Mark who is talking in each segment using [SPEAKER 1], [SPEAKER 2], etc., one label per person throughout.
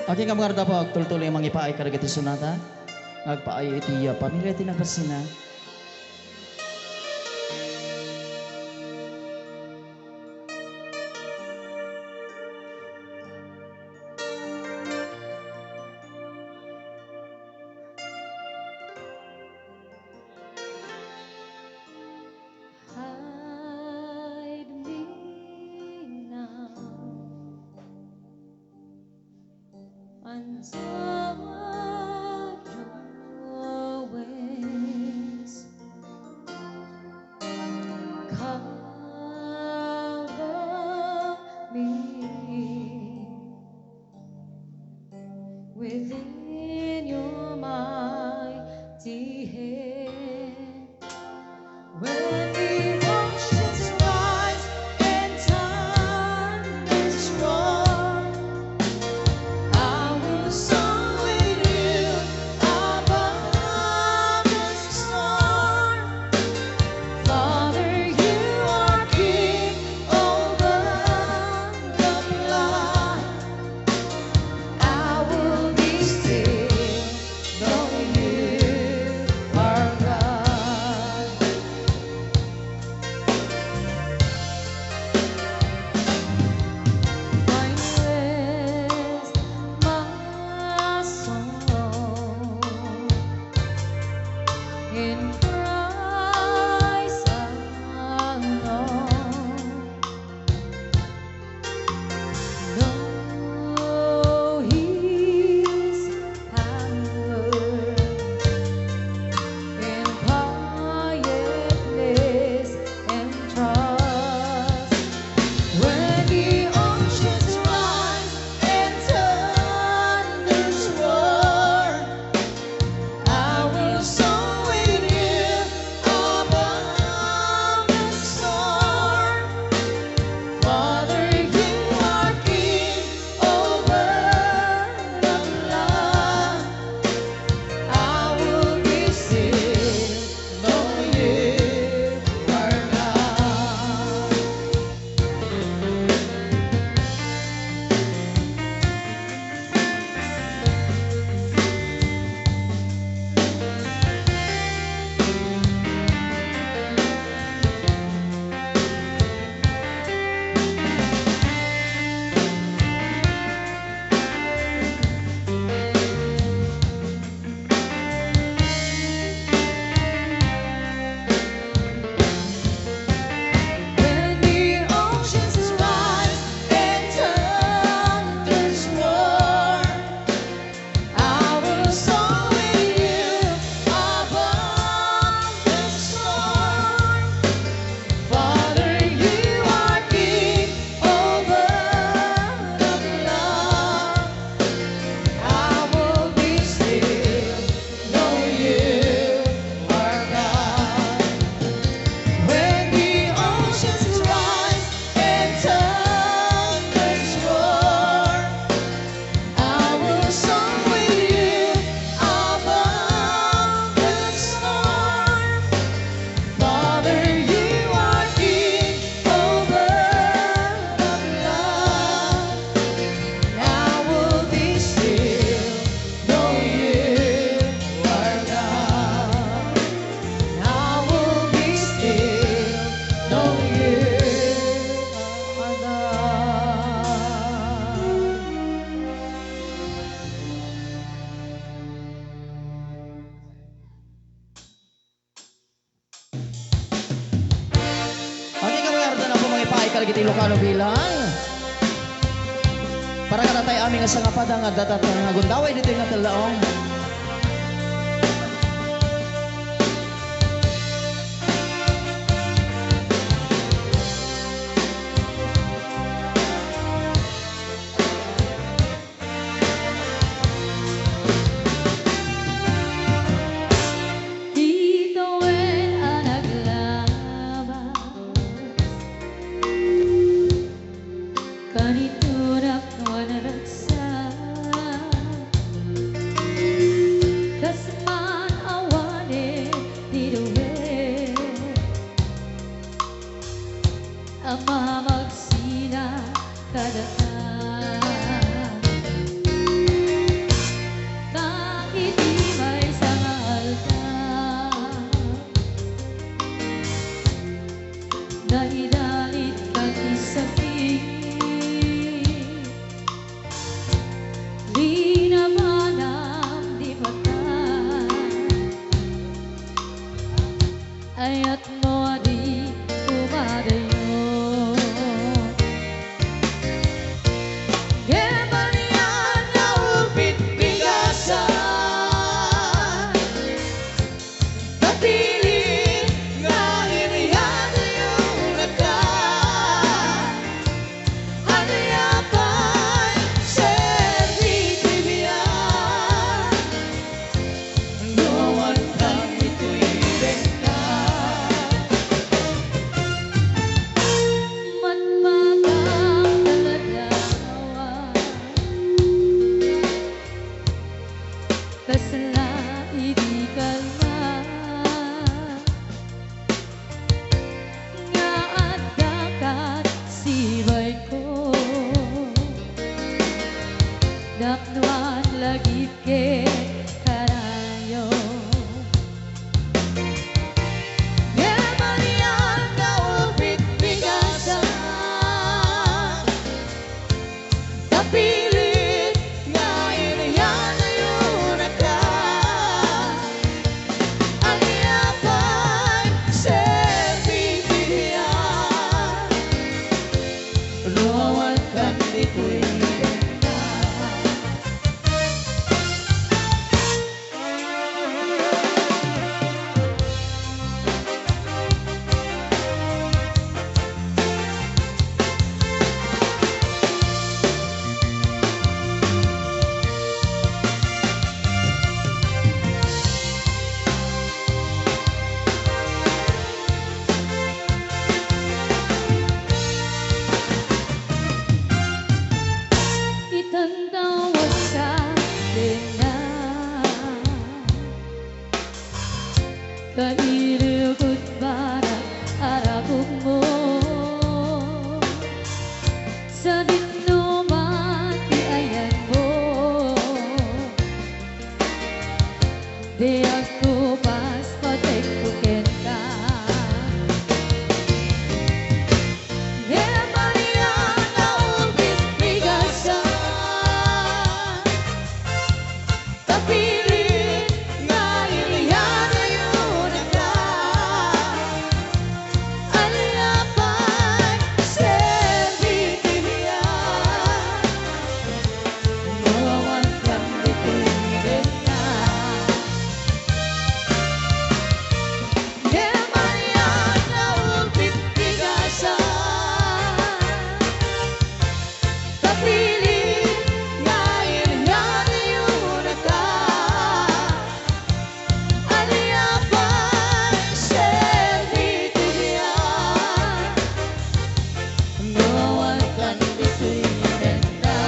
[SPEAKER 1] Aking kamarada po, tultuloy ang mangipaay karagati sunata. Nagpaay iti pamilya tinagkasina.
[SPEAKER 2] Hide me now until your ways cover me within your mighty hand. When the oceans rise and thunders roar, I will soar with you above the storm. Father, you are king over the flood. I will be still, knowing you are God. Find rest, my soul, in Christ alone. Know His power in quietness and trust. When the oceans rise and thunders roar, I will soar with you above the storm. Father, you are king over the flood. I will be still, know you are God. When the oceans rise and thunders roar, I will soar with you above the storm. Father, you are king over the flood. I will be still, know you are God. When the oceans rise and thunders roar, I will soar with you above the storm. Father, you are king over the flood. I will be still, know you are God. I will be still, know you are
[SPEAKER 1] Aking kamarada na po mangipaay karagati Ilocano bilang. Para katatay aming nga sangapada nga datat nga gundaway dito yung natalaong.
[SPEAKER 2] Dito ang naglabas, kaniturak na wanaragsa. ayat mo di umadayo.
[SPEAKER 3] Gemanian na upit bigasan, kapilit nga iriyan yung nagka, hanayapay servitibiyan, luwan kang ito'y benta.
[SPEAKER 2] Matmagang taladawan, kasla idi kalma, nga adakat sibay ko, daknuan lagi ke karayo.
[SPEAKER 3] Gemanian na upit bigasan, kapilit nga iriyan yung nagka, hanayapay servitibiyan, luwan kang ito'y benta.
[SPEAKER 2] Itandawat ka din na kailugod para arabog mo sa dinuman iayan mo di ako pas patekpukin ka.
[SPEAKER 3] Gemanian na upit bigasan, kapilit nga iriyan yung nagka, hanayapay servitibiyan, luwan kang ito'y benta. Gemanian na upit bigasan, kapilit nga iriyan yung nagka, hanayapay servitibiyan, luwan kang ito'y benta.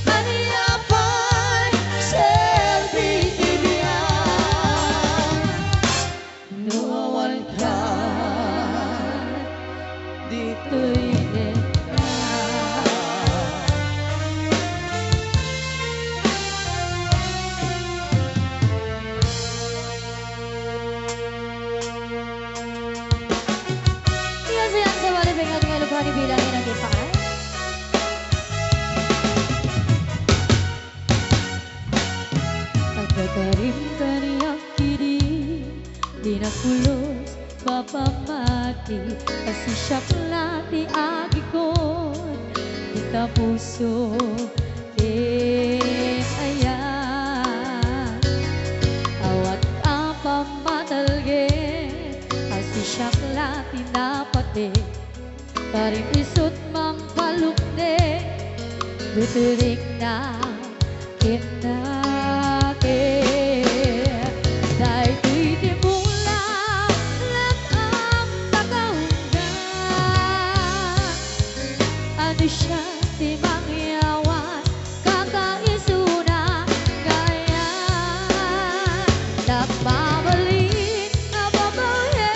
[SPEAKER 3] Hanayapay servitibiyan, luwan kang dito'y benta.
[SPEAKER 2] Yan sa maribig at ngayon pa bilangin ang ipakan. Pagkakarim ka niya kiri, di na pulos papamati, kasi siyak lati agikon, di ka puso, ayan. Awat apa matalgen, kasi siyak lati napate, karim isut mang palukne, butirik na inake. Dahil ko'y di mula lang ang tagahundan, ano siya di mangyawan, kakaisuna gayan. Nagmamalit na babae,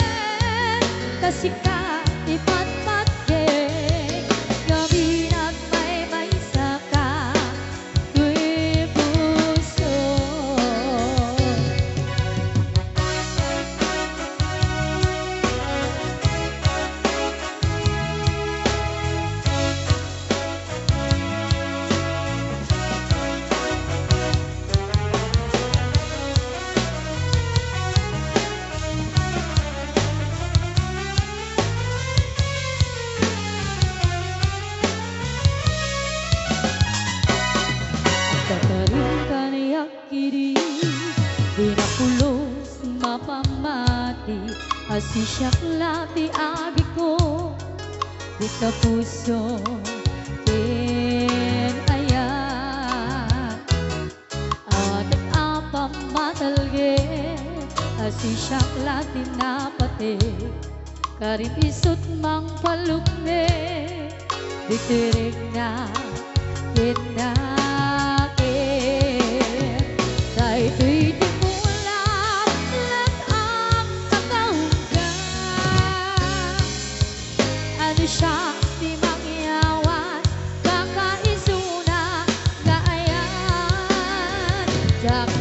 [SPEAKER 2] kasi ka ipatpatgeng, gabi nagmaymaysa ka, to'y pusok. kiri di na pulos mapamati asi siyak lati abi ko di ka puso ken ayan at apam matalge asi siyak lati napate karim isut mang palukne ditirig na kinakin dahil ito'y tumulat lang ang kakaugan ano siya di mangyawan kakaisuna kaayan Jack